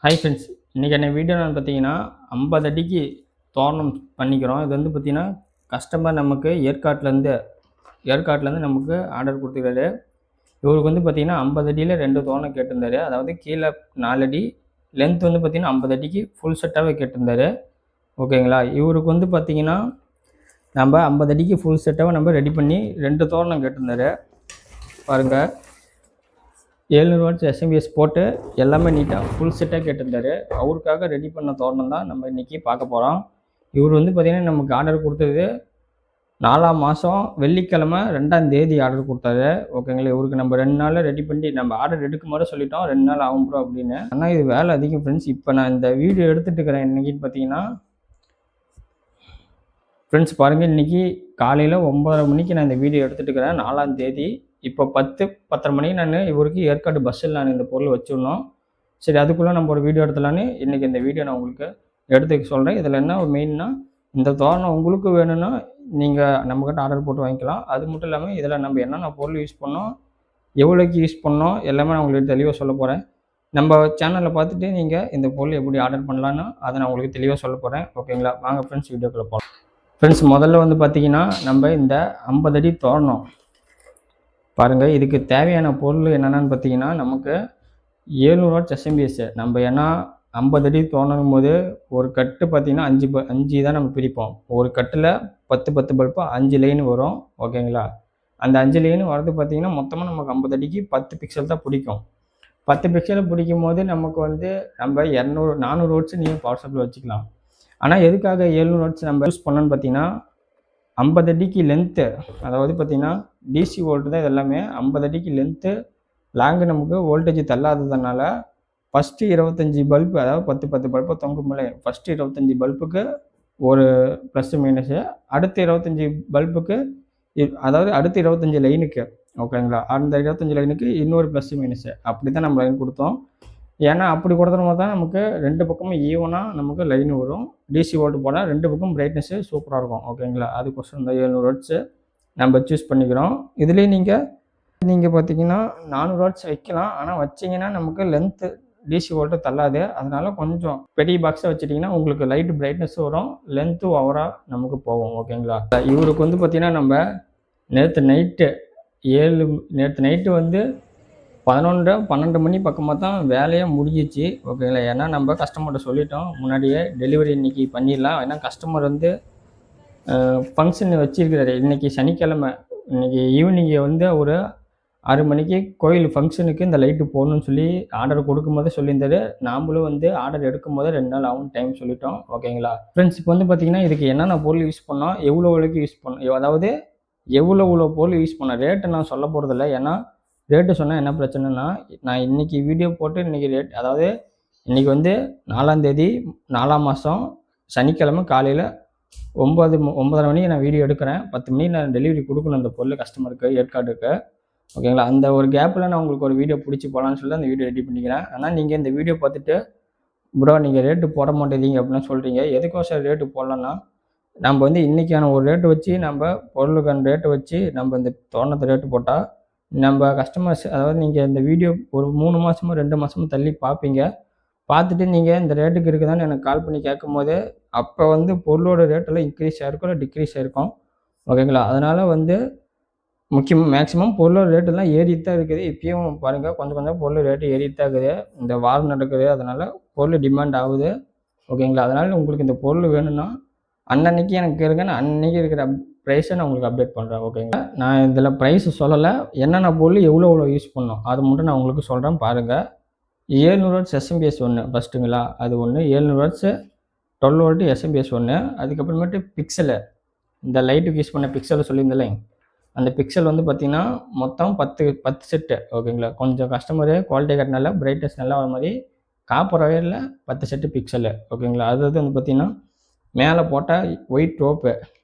Hi friends, இன்றைக்கி என்ன video நான் பார்த்தீங்கன்னா 50 அடிக்கு தோரணம் பண்ணிக்கிறோம். இது வந்து பார்த்திங்கன்னா கஸ்டமர் நமக்கு ஏற்காட்டிலேருந்து நமக்கு ஆர்டர் கொடுத்துருக்காரு. இவருக்கு வந்து பார்த்திங்கன்னா 50 அடியில் 2 தோரணம் கேட்டிருந்தாரு. அதாவது கீழே 4 அடி, லென்த் வந்து பார்த்திங்கன்னா 50 அடிக்கு ஃபுல் செட்டாகவே கேட்டிருந்தாரு. ஓகேங்களா? இவருக்கு வந்து பார்த்திங்கன்னா நம்ம 50 அடிக்கு ஃபுல் செட்டாகவே நம்ம ரெடி பண்ணி 2 தோரணம் கேட்டிருந்தாரு. பாருங்கள், 700 வாட்ஸ் எஸ்எம்பிஎஸ் போட்டு எல்லாமே நீட்டாக ஃபுல் செட்டாக கேட்டிருந்தாரு. அவருக்காக ரெடி பண்ண தோரணம் தான் நம்ம இன்றைக்கி பார்க்க போகிறோம். இவர் வந்து பார்த்திங்கன்னா நமக்கு ஆர்டர் கொடுத்தது 4ஆம் மாதம் வெள்ளிக்கிழமை 2ஆம் தேதி ஆர்டர் கொடுத்தாரு. ஓகேங்களா? இவருக்கு நம்ம 2 நாளில் ரெடி பண்ணி நம்ம ஆர்டர் எடுக்கும் போது சொல்லிட்டோம் 2 நாள் ஆகும் ப்ரோ அப்படின்னு. ஆனால் இது வேலை அதிகம் ஃப்ரெண்ட்ஸ். இப்போ நான் இந்த வீடியோ எடுத்துகிட்டு இருக்கிறேன் இன்றைக்கின்னு பார்த்தீங்கன்னா ஃப்ரெண்ட்ஸ் பாருங்கள், இன்றைக்கி காலையில் 9:30 மணிக்கு நான் இந்த வீடியோ எடுத்துகிட்டு இருக்கிறேன் 4ஆம் தேதி. இப்போ 10-10:30 மணிக்கு நான் இவருக்கு ஏற்காடு பஸ்ஸில் நான் இந்த பொருள் வச்சுருந்தோம். சரி, அதுக்குள்ளே நம்ம ஒரு வீடியோ எடுத்துலான்னு இன்றைக்கி இந்த வீடியோ நான் உங்களுக்கு எடுத்துக்க சொல்கிறேன். இதில் என்ன ஒரு மெயின்னா, இந்த தோரணம் உங்களுக்கு வேணும்னா நீங்கள் நம்மக்கிட்ட ஆர்டர் போட்டு வாங்கிக்கலாம். அது மட்டும் இல்லாமல் இதில் நம்ம என்னென்ன பொருள் யூஸ் பண்ணோம், எவ்வளோக்கு யூஸ் பண்ணோம், எல்லாமே நான் உங்களுக்கு தெளிவாக சொல்ல போகிறேன். நம்ம சேனலில் பார்த்துட்டு நீங்கள் இந்த பொருள் எப்படி ஆர்டர் பண்ணலான்னு அதை நான் உங்களுக்கு தெளிவாக சொல்ல போகிறேன். ஓகேங்களா? வாங்க ஃப்ரெண்ட்ஸ், வீடியோக்குள்ளே போகலாம். ஃப்ரெண்ட்ஸ், முதல்ல வந்து பார்த்திங்கன்னா நம்ம இந்த 50 அடி தோரணம் பாருங்கள். இதுக்கு தேவையான பொருள் என்னென்னு பார்த்தீங்கன்னா, நமக்கு 700 வாட்ஸ் எஸ்எம்பிஎஸ். நம்ம ஏன்னா 50 அடி தோணும் போது ஒரு கட்டு பார்த்திங்கன்னா 5 தான் நம்ம பிரிப்போம். ஒரு கட்டில் 10 பல்பு 5 லைன் வரும். ஓகேங்களா? அந்த 5 லைன் வரது பார்த்திங்கன்னா மொத்தமாக நமக்கு 50 அடிக்கு 10 பிக்சல் தான் பிடிக்கும். 10 பிக்சலை பிடிக்கும் போது நமக்கு வந்து நம்ம 400 வாட்ஸ் நீங்கள் பவர் சப்ளை வச்சுக்கலாம். ஆனால் எதுக்காக 700 வாட்ஸ் நம்ம யூஸ் பண்ணோன்னு பார்த்தீங்கன்னா, 50 அடிக்கு லென்த்து, அதாவது பார்த்திங்கன்னா டிசி வோல்ட்டு தான் இது எல்லாமே. 50 அடிக்கு லென்த்து லாங்கு நமக்கு வோல்டேஜ் தள்ளாததுனால ஃபஸ்ட்டு 25 பல்பு, அதாவது 10 பல்பு தொங்குமில்ல, ஃபஸ்ட்டு 25 பல்புக்கு ஒரு ப்ளஸ்ஸு மைனஸு, அடுத்த 25 பல்புக்கு அதாவது அடுத்த 25 லைனுக்கு, ஓகேங்களா, அந்த 25 லைனுக்கு இன்னொரு ப்ளஸ்ஸு மைனஸு, அப்படி தான் நம்ம லைன் கொடுத்தோம். ஏன்னா அப்படி கொடுத்தோம்னா தான் நமக்கு 2 பக்கமும் ஈவனாக நமக்கு லைன் வரும். டிசி வோல்ட்டு போனால் 2 பக்கம் பிரைட்னஸ்ஸு சூப்பராக இருக்கும். ஓகேங்களா? அதுக்கோசரம் இந்த 700 வாட்ஸு நம்ம சூஸ் பண்ணிக்கிறோம். இதுலேயே நீங்கள் பார்த்தீங்கன்னா 400 வாட்ஸ் வைக்கலாம். ஆனால் வச்சிங்கன்னா நமக்கு லென்த்து டிசி வோல்ட்டு தள்ளாது. அதனால் கொஞ்சம் பெரிய பாக்ஸை வச்சுட்டிங்கன்னா உங்களுக்கு லைட்டு பிரைட்னஸ் வரும், லென்த்து ஓவராக நமக்கு போகும். ஓகேங்களா? இவருக்கு வந்து பார்த்திங்கன்னா நம்ம நேற்று நைட்டு வந்து 11-12 மணி பக்கமாக தான் வேலையாக முடிஞ்சிச்சு. ஓகேங்களா? ஏன்னா நம்ம கஸ்டமர்கிட்ட சொல்லிட்டோம் முன்னாடியே டெலிவரி இன்றைக்கி பண்ணிடலாம். ஏன்னா கஸ்டமர் வந்து ஃபங்க்ஷன் வச்சுருக்கிறாரு. இன்றைக்கி சனிக்கிழமை, இன்றைக்கி ஈவினிங்கை வந்து ஒரு 6 மணிக்கு கோயில் ஃபங்க்ஷனுக்கு இந்த லைட்டு போடணும்னு சொல்லி ஆர்டர் கொடுக்கும்போதே சொல்லியிருந்தாரு. நாம்ளும் வந்து ஆர்டர் எடுக்கும் போது 2 நாள் ஆகும் டைம் சொல்லிட்டோம். ஓகேங்களா? ஃப்ரெண்ட்ஸ், இப்போ வந்து பார்த்திங்கன்னா இதுக்கு என்னென்ன பொருள் யூஸ் பண்ணோம், எவ்வளோக்கு யூஸ் பண்ணோம், அதாவது எவ்வளோ பொருள் யூஸ் பண்ணோம், ரேட்டை நான் சொல்ல போகிறதில்ல. ஏன்னா ரேட்டு சொன்னால் என்ன பிரச்சனைனா, நான் இன்றைக்கி வீடியோ போட்டு இன்றைக்கி ரேட், அதாவது இன்றைக்கி வந்து 4ஆம் தேதி 4ஆம் மாதம் சனிக்கிழமை காலையில் 9:30 மணிக்கு நான் வீடியோ எடுக்கிறேன். 10 மணிக்கு நான் டெலிவரி கொடுக்கணும் அந்த பொருள் கஸ்டமருக்கு, ஏற்காடுக்கு. ஓகேங்களா? அந்த ஒரு கேப்பில் நான் உங்களுக்கு ஒரு வீடியோ பிடிச்சி போகலான்னு சொல்லி அந்த வீடியோ ரெடி பண்ணிக்கிறேன். ஆனால் நீங்கள் இந்த வீடியோ பார்த்துட்டு ப்ரோ நீங்கள் ரேட்டு போட மாட்டேங்க அப்படின்னு சொல்கிறீங்க. எதுக்கோசம் ரேட்டு போடலான்னா, நம்ம வந்து இன்றைக்கான ஒரு ரேட்டு வச்சு, நம்ம பொருளுக்கான ரேட்டை வச்சு நம்ம இந்த தோரணத்தை ரேட்டு போட்டால் நம்ம கஸ்டமர்ஸ், அதாவது நீங்கள் இந்த வீடியோ ஒரு 3 மாதமோ 2 மாதமோ தள்ளி பார்ப்பீங்க. பார்த்துட்டு நீங்கள் இந்த ரேட்டுக்கு இருக்குதான்னு எனக்கு கால் பண்ணி கேட்கும்போது, அப்போ வந்து பொருளோட ரேட்டெல்லாம் இன்க்ரீஸ் ஆகிருக்கும், இல்லை டிக்ரீஸ் ஆகிருக்கும். ஓகேங்களா? அதனால் வந்து மேக்ஸிமம் பொருளோட ரேட்டெல்லாம் ஏறிட்டு தான் இருக்குது. இப்பயும் பாருங்கள், கொஞ்சம் பொருள் ரேட்டு ஏறிட்டு தான் இருக்குது. இந்த வாரம் நடக்குது, அதனால் பொருள் டிமாண்ட் ஆகுது. ஓகேங்களா? அதனால் உங்களுக்கு இந்த பொருள் வேணும்னா அன்னன்னைக்கு எனக்கு கேளுங்க, நான் அன்றைக்கி இருக்கிற ப்ரைஸை நான் உங்களுக்கு அப்டேட் பண்ணுறேன். ஓகேங்களா? நான் இதில் ப்ரைஸு சொல்லலை, என்னென்ன பொருள் எவ்வளோ யூஸ் பண்ணோம் அது மட்டும் நான் உங்களுக்கு சொல்கிறேன் பாருங்கள். 700 வாட்ஸ் எஸ்எம்பிஎஸ் ஒன்று ஃபஸ்ட்டுங்களா, அது ஒன்று. 700 வாட்ஸு 12 வோல்ட்டு எஸ்எம்பிஎஸ் ஒன்று. அதுக்கப்புறமேட்டு பிக்சலு, இந்த லைட்டுக்கு யூஸ் பண்ண பிக்சலை சொல்லியிருந்தேன், அந்த பிக்சல் வந்து பார்த்திங்கன்னா மொத்தம் 10 செட்டு. ஓகேங்களா? கொஞ்சம் கஸ்டமரு குவாலிட்டி கட்டினால பிரைட்னஸ் நல்லா வர மாதிரி காப்பர் ஒயரில் 10 செட்டு பிக்சலு. ஓகேங்களா? அது வந்து பார்த்திங்கன்னா மேலே போட்டால் ஒயிட் ரோப்பு,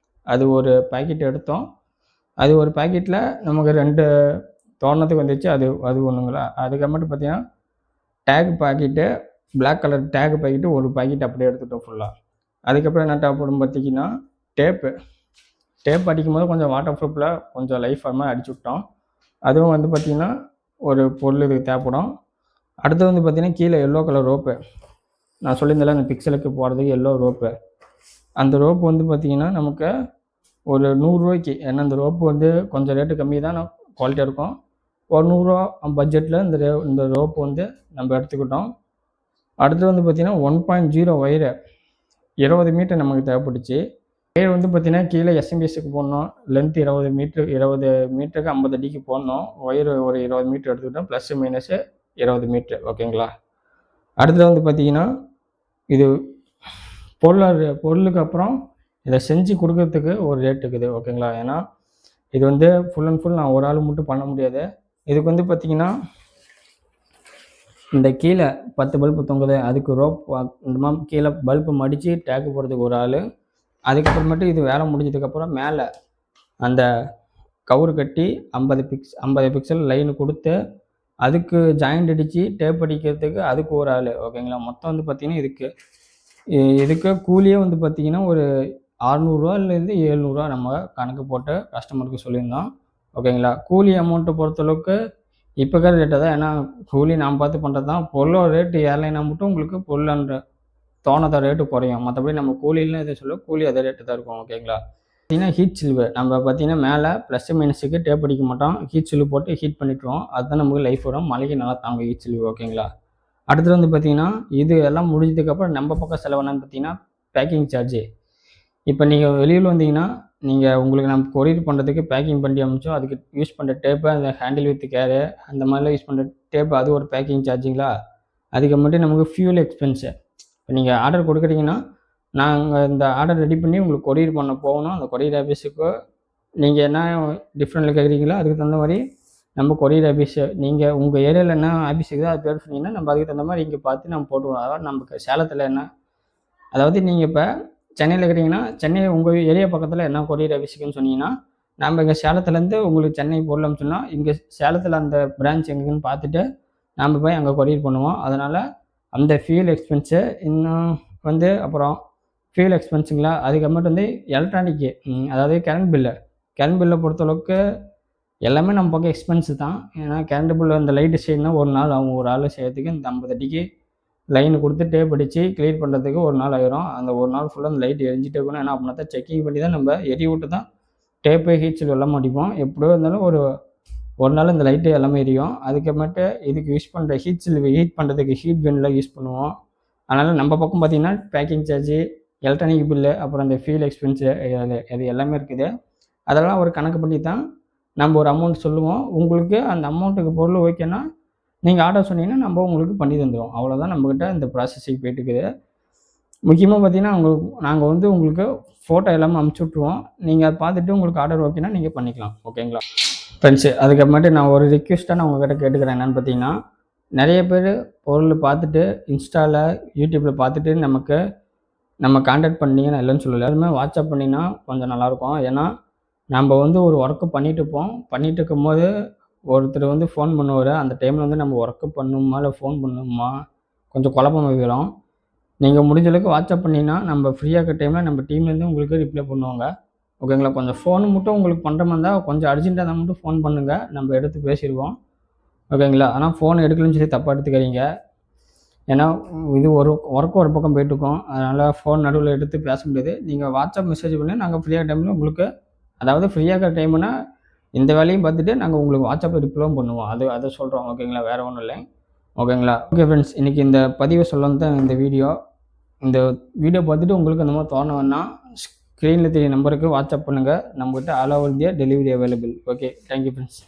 அது ஒரு பாக்கெட் எடுத்தோம். அது ஒரு பாக்கெட்டில் நமக்கு 2 தோரணத்துக்கு வந்துச்சு. அது ஒன்றுங்களா. அதுக்கப்புறமேட்டு பார்த்திங்கன்னா tag packet, black colour tag packet ஒரு பாக்கெட் அப்படியே எடுத்துட்டோம் ஃபுல்லாக. அதுக்கப்புறம் என்ன தேவைப்படும் பார்த்திங்கன்னா டேப் அடிக்கும்போது கொஞ்சம் வாட்டர் ப்ரூஃபில் கொஞ்சம் லைஃப் அது மாதிரி அடிச்சு விட்டோம். அதுவும் வந்து பார்த்திங்கன்னா ஒரு பொருள் இதுக்கு தேவைப்படும். அடுத்து வந்து பார்த்திங்கன்னா கீழே எல்லோ கலர் ரோப்பு, நான் சொல்லியிருந்தேன் அந்த பிக்சலுக்கு போகிறதுக்கு எல்லோ ரோப்பு. அந்த ரோப்பு வந்து பார்த்திங்கன்னா நமக்கு ஒரு 100 ரூபாய்க்கு, ஏன்னா அந்த ரோப்பு வந்து கொஞ்சம் ரேட்டு கம்மி தான், குவாலிட்டியாக இருக்கும். ஒரு 100 ரூபா பட்ஜெட்டில் இந்த ரோப்பு வந்து நம்ம எடுத்துக்கிட்டோம். அடுத்து வந்து பார்த்திங்கன்னா 1.0 ஒயரு 20 மீட்டர் நமக்கு தேவைப்பட்டுச்சு. ஒயர் வந்து பார்த்திங்கன்னா கீழே எஸ்எம்பிஎஸ்க்கு போடணும். லென்த் 20 மீட்டருக்கு 50 அடிக்கு போடணும். ஒயர் ஒரு 20 மீட்டர் எடுத்துக்கிட்டோம், ப்ளஸ்ஸு மைனஸு 20 மீட்ரு. ஓகேங்களா. அடுத்தது வந்து பார்த்திங்கன்னா இது பொருளுக்கு அப்புறம் இதை செஞ்சு கொடுக்கறதுக்கு ஒரு ரேட் இருக்குது. ஓகேங்களா. ஏன்னா இது வந்து ஃபுல் அண்ட் ஃபுல் நான் ஒரு ஆள் மட்டும் பண்ண முடியாது. இதுக்கு வந்து பார்த்திங்கன்னா இந்த கீழே 10 பல்பு தொங்குது, அதுக்கு ரோப் இந்த மாதிரி கீழே பல்பு மடித்து டேக்கு போடுறதுக்கு ஒரு ஆள். அதுக்கப்புறமேட்டு இது வேலை முடிஞ்சதுக்கப்புறம் மேலே அந்த கவுரு கட்டி 50 பிக்சல் லைனு கொடுத்து அதுக்கு ஜாயிண்ட் அடித்து டேப் அடிக்கிறதுக்கு அதுக்கு ஒரு ஆள். ஓகேங்களா. மொத்தம் வந்து பார்த்திங்கன்னா இதுக்கு கூலியே வந்து பார்த்திங்கன்னா ஒரு 600 ரூபாயிலேருந்து 700 ரூபா நம்ம கணக்கு போட்டு கஸ்டமருக்கு சொல்லியிருந்தோம். ஓகேங்களா. கூலி அமௌண்ட்டை பொறுத்தளவுக்கு இப்போ இருக்கிற ரேட்டை தான், ஏன்னா கூலி நாம் பார்த்து பண்ணுறது தான். பொருளோட ரேட்டு ஏறலைன்னா மட்டும் உங்களுக்கு பொருளான்ற தோணத்தை ரேட்டு குறையும். மற்றபடி நம்ம கூலிலாம் எதை சொல்ல கூலி அதே ரேட்டு தான் இருக்கும். ஓகேங்களா. பார்த்திங்கன்னா ஹீட் சில்வு நம்ம பார்த்திங்கன்னா மேலே ப்ளஸ்ஸு மைனஸுக்கு டேப் அடிக்க மாட்டோம், ஹீட் சில்வு போட்டு ஹீட் பண்ணிவிட்டுருவோம். அதுதான் நமக்கு லைஃப் வரும், மழைக்கு நல்லா தாங்கும் ஹீட் சில்வு. ஓகேங்களா. அடுத்தது வந்து பார்த்திங்கன்னா இது எல்லாம் முடிஞ்சதுக்கப்புறம் நம்ம பக்கம் செலவு என்னன்னு பார்த்திங்கன்னா பேக்கிங் சார்ஜு. இப்போ நீங்கள் வெளியில் வந்தீங்கன்னா உங்களுக்கு நம்ம கொரியர் பண்ணுறதுக்கு பேக்கிங் பண்ணி அனுப்பிச்சோம், அதுக்கு யூஸ் பண்ணுற டேப்பு, அந்த ஹேண்டில் வித் கேரு அந்த மாதிரிலாம் யூஸ் பண்ணுற டேப்பு, அது ஒரு பேக்கிங் சார்ஜுங்களா. அதுக்கப்புறமேட்டு நமக்கு ஃபியூல் எக்ஸ்பென்ஸு. இப்போ நீங்கள் ஆர்டர் கொடுக்குறீங்கன்னா நாங்கள் இந்த ஆர்டர் ரெடி பண்ணி உங்களுக்கு கொரியர் பண்ண போகணும். அந்த கொரியர் ஆஃபீஸுக்கு நீங்கள் என்ன டிஃப்ரெண்ட்டில் கேட்குறீங்களோ அதுக்கு தகுந்த மாதிரி நம்ம கொரியர் ஆஃபீஸு, நீங்கள் உங்கள் ஏரியாவில் என்ன ஆஃபீஸ் இருக்குதோ அது பேர் சொன்னீங்கன்னா நம்ம அதுக்கு தகுந்த மாதிரி இங்கே பார்த்து நம்ம போட்டுருவோம். அதாவது நமக்கு சேலத்தில் என்ன, அதாவது நீங்கள் இப்போ சென்னையில் இருக்கிறீங்கன்னா சென்னை உங்கள் ஏரியா பக்கத்தில் என்ன கொரியர் ஆஃபீஸுக்குன்னு சொன்னீங்கன்னா நம்ம இங்கே சேலத்துலேருந்து உங்களுக்கு சென்னை பொருள் அனுப்பிச்சோன்னா இங்கே சேலத்தில் அந்த பிரான்ச் எங்கேன்னு பார்த்துட்டு நம்ம போய் அங்கே கொரியர் பண்ணுவோம். அதனால் அந்த ஃபியூல் எக்ஸ்பென்ஸு இன்னும் வந்து அப்புறம் ஃபியூல் எக்ஸ்பென்ஸுங்களா. அதுக்கப்புறமேட்டு வந்து எலக்ட்ரானிக்கு, அதாவது கரண்ட் பில்லை பொறுத்தளவுக்கு எல்லாமே நம்ம பக்கம் எக்ஸ்பென்ஸு தான். ஏன்னா கரண்ட் பில்லு அந்த லைட்டு செய்யணும்னா ஒரு நாள் அவங்க ஒரு ஆள் செய்யறதுக்கு இந்த 50 அடிக்கு லைன் கொடுத்து டேப் அடித்து க்ளீன் பண்ணுறதுக்கு ஒரு நாள் ஆயிரும். அந்த ஒரு நாள் ஃபுல்லாக அந்த லைட் எரிஞ்சிட்டே இருக்கணும். ஏன்னா அப்படின்னா தான் செக்கிங் பண்ணி தான் நம்ம எரி விட்டு தான் டேப்பு ஹீட்ஸில் எல்லாம் அடிப்போம். எப்படியோ இருந்தாலும் ஒரு நாள் இந்த லைட்டு எல்லாமே எரியும். அதுக்கப்புறமேட்டு இதுக்கு யூஸ் பண்ணுற ஹீட் பண்ணுறதுக்கு ஹீட் கன்னில் யூஸ் பண்ணுவோம். அதனால் நம்ம பக்கம் பார்த்திங்கன்னா பேக்கிங் சார்ஜு, எலக்ட்ரானிக் பில்லு, அப்புறம் அந்த ஃபியூல் எக்ஸ்பென்ஸு அது எல்லாமே இருக்குது. அதெல்லாம் ஒரு கணக்கு பண்ணி தான் நம்ம ஒரு அமௌண்ட் சொல்லுவோம். உங்களுக்கு அந்த அமௌண்ட்டுக்கு பொருள் ஓகேன்னா நீங்கள் ஆர்டர் சொன்னீங்கன்னா நம்ம உங்களுக்கு பண்ணி தந்துடுவோம். அவ்வளோதான் நம்மக்கிட்ட இந்த ப்ராசஸிங் போயிட்டுருக்குது. முக்கியமாக பார்த்திங்கன்னா நாங்கள் வந்து உங்களுக்கு ஃபோட்டோ எல்லாமே அனுப்பிச்சி விட்ருவோம். நீங்கள் அதை பார்த்துட்டு உங்களுக்கு ஆர்டர் ஓகேன்னா நீங்கள் பண்ணிக்கலாம். ஓகேங்களா ஃப்ரெண்ட்ஸு. அதுக்கப்புறமேட்டு நான் ஒரு ரிக்வெஸ்ட்டாக நான் உங்கள்கிட்ட கேட்டுக்கிறேன். என்னென்னு பார்த்தீங்கன்னா நிறைய பேர் பொருள் பார்த்துட்டு இன்ஸ்டாவில் யூடியூப்பில் பார்த்துட்டு நம்ம கான்டாக்ட் பண்ணிங்கன்னா இல்லைன்னு சொல்லலை, எல்லாருமே வாட்ஸ்அப் பண்ணிங்கன்னா கொஞ்சம் நல்லாயிருக்கும். ஏன்னா நம்ம வந்து ஒரு ஒர்க்கு பண்ணிகிட்டு இருக்கும்போது ஒருத்தர் வந்து ஃபோன் பண்ணுவார். அந்த டைமில் வந்து நம்ம ஒர்க்கு பண்ணணுமா இல்லை ஃபோன் பண்ணணுமா கொஞ்சம் குழப்பம் வைக்கிறோம். நீங்கள் முடிஞ்ச அளவுக்கு வாட்ஸ்அப் பண்ணிங்கன்னா நம்ம ஃப்ரீயாக இருக்க டைமில் நம்ம டீம்லேருந்து உங்களுக்கு ரிப்ளை பண்ணுவாங்க. ஓகேங்களா. கொஞ்சம் ஃபோன் மட்டும் உங்களுக்கு பண்ணுற மாதிரி இருந்தால் கொஞ்சம் அர்ஜென்ட்டாக இருந்தால் மட்டும் ஃபோன் பண்ணுங்கள், நம்ம எடுத்து பேசிடுவோம். ஓகேங்களா. ஆனால் ஃபோன் எடுக்கலன்னு சொல்லி தப்பாக எடுத்துக்கிறீங்க. ஏன்னா இது ஒரு பக்கம் போயிட்டுருக்கோம். அதனால் ஃபோன் நடுவில் எடுத்து பேச முடியாது. நீங்கள் வாட்ஸ்அப் மெசேஜ் பண்ணி நாங்கள் ஃப்ரீயாக டைமில் உங்களுக்கு, அதாவது ஃப்ரீயாக இருக்கிற டைமுன்னா இந்த வேலையும் பார்த்துட்டு நாங்கள் உங்களுக்கு வாட்ஸ்அப்பில் ரிப்ளைவும் பண்ணுவோம். அதை சொல்கிறோம். ஓகேங்களா. வேறு ஒன்றும் இல்லை. ஓகேங்களா. ஓகே ஃப்ரெண்ட்ஸ், இன்றைக்கி இந்த பதிவை சொல்லணும் தான் இந்த வீடியோ பார்த்துட்டு உங்களுக்கு அந்த மாதிரி தோணுன்னா ஸ்க்ரீனில் தெரிய நம்பருக்கு வாட்ஸ்அப் பண்ணுங்கள். நம்மகிட்ட all over India delivery available. Okay, thank you friends.